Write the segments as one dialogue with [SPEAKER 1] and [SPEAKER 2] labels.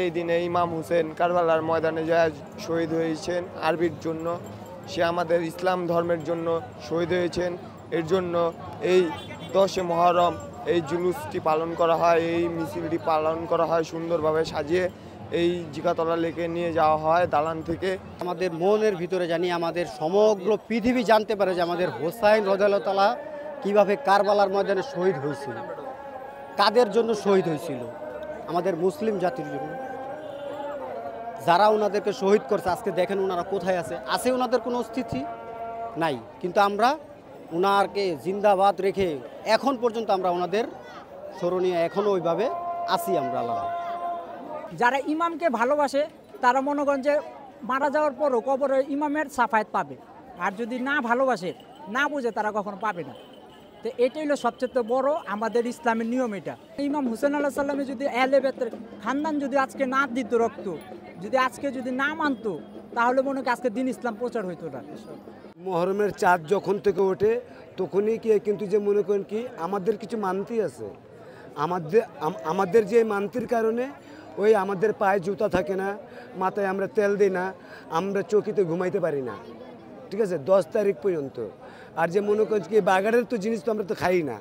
[SPEAKER 1] এই দিনে ইমাম হুসেন কারবালার ময়দানে যায় শহীদ হয়েছেন আরবির জন্য। সে আমাদের ইসলাম ধর্মের জন্য শহীদ হয়েছেন। এর জন্য এই 10 মুহররম এই জুলুসটি পালন করা হয়, এই মিছিলটি পালন করা হয় সুন্দরভাবে সাজিয়ে এই জিগাতলা লেকে নিয়ে যাওয়া হয় দালান থেকে।
[SPEAKER 2] আমাদের মনের ভিতরে জানি আমাদের সমগ্র পৃথিবী জানতে পারে যে আমাদের হোসাইন রাদিয়াল্লাহু তাআলা কীভাবে কারবালার ময়দানে শহীদ হয়েছিল, কাদের জন্য শহীদ হয়েছিল, আমাদের মুসলিম জাতির জন্য। যারা ওনাদেরকে শহীদ করছে আজকে দেখেন ওনারা কোথায় আছে ওনাদের কোনো অস্তিত্ব নাই, কিন্তু আমরা ওনারকে জিন্দাবাদ রেখে এখন পর্যন্ত আমরা ওনাদের স্মরণীয় এখনও ওইভাবে আছি আমরা। আল্লাহ
[SPEAKER 3] যারা ইমামকে ভালোবাসে তারা মনে করেন যে মারা যাওয়ার পরও কবরে ইমামের সাফায়াত পাবে, আর যদি না ভালোবাসে না বুঝে তারা কখনো পাবে না। তো এটাই হলো সবচেয়ে বড় আমাদের ইসলামের নিয়ম। এটা ইমাম হুসেন আলাইহিস সালামে যদি আহলে বাইতের খানদান যদি আজকে না দিত রক্ত, যদি আজকে যদি না মানতো, তাহলে মনে হয় আজকে দিন ইসলাম প্রচার হইতো না।
[SPEAKER 4] মুহররমের চাঁদ যখন থেকে ওঠে তখনই কি কিন্তু যে মনে করেন কি আমাদের কিছু মানতি আছে, আমাদের যে মানতির কারণে ওই আমাদের পায়ে জুতা থাকে না, মাথায় আমরা তেল দিই না, আমরা চৌকিতে ঘুমাইতে পারি না, ঠিক আছে 10 তারিখ পর্যন্ত। আর যে মনে করেন কি বাগানের তো জিনিস তো আমরা তো খাই না,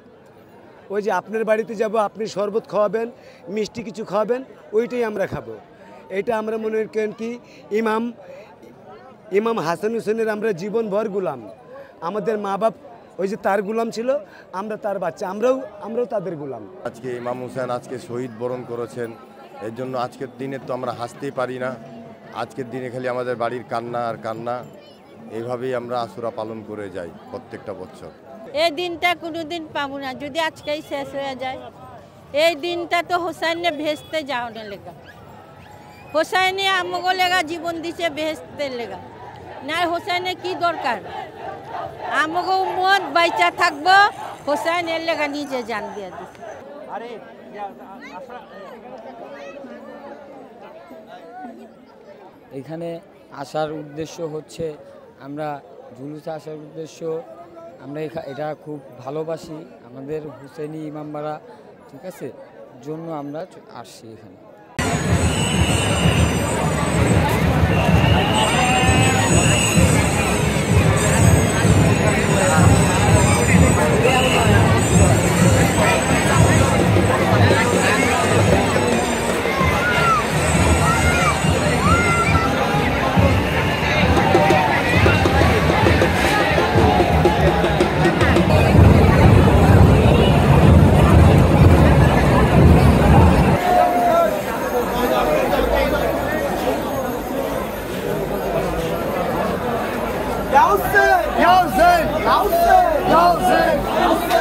[SPEAKER 4] ওই যে আপনার বাড়িতে যাব আপনি শরবত খাওয়াবেন, মিষ্টি কিছু খাওয়াবেন, ওইটাই আমরা খাবো। এটা আমরা মনে করেন কি ইমাম হাসান হুসেনের আমরা জীবনভর গুলাম, আমাদের মা বাপ ওই যে তার গুলাম ছিল, আমরা তার বাচ্চা, আমরাও তাদের গুলাম।
[SPEAKER 5] আজকে ইমাম হুসেন আজকে শহীদ বরণ করেছেন, এর জন্য আজকের দিনে তো আমরা হাসতেই পারি না। আজকের দিনে খালি আমাদের বাড়ির কান্না আর কান্না, এইভাবেই আমরা আশুরা পালন করে যাই প্রত্যেকটা বছর।
[SPEAKER 6] এই দিনটা কোনোদিন পাবো না যদি আজকেই শেষ হয়ে যায়। এই দিনটা তো হোসাইনে ভেস্তে যাওয়ার লেগা, হোসাইনে আমগো লেগা জীবন দিছে বেহেস্তের লেগা, না হোসাইনে কি দরকার? আমগো উম্মত বাইচা থাকবো, হোসাইনের লেগা নিজে জান দিয়ে দিছে।
[SPEAKER 7] এখানে আসার উদ্দেশ্য হচ্ছে আমরা জুলুসে আসার উদ্দেশ্য আমরা এটা খুব ভালোবাসি আমাদের হুসেনি ইমামবাড়া, ঠিক আছে, জন্য আমরা আসছি এখানে।
[SPEAKER 1] Ya Hüseyin! Ya Hüseyin! Ya Hüseyin! Ya Hüseyin!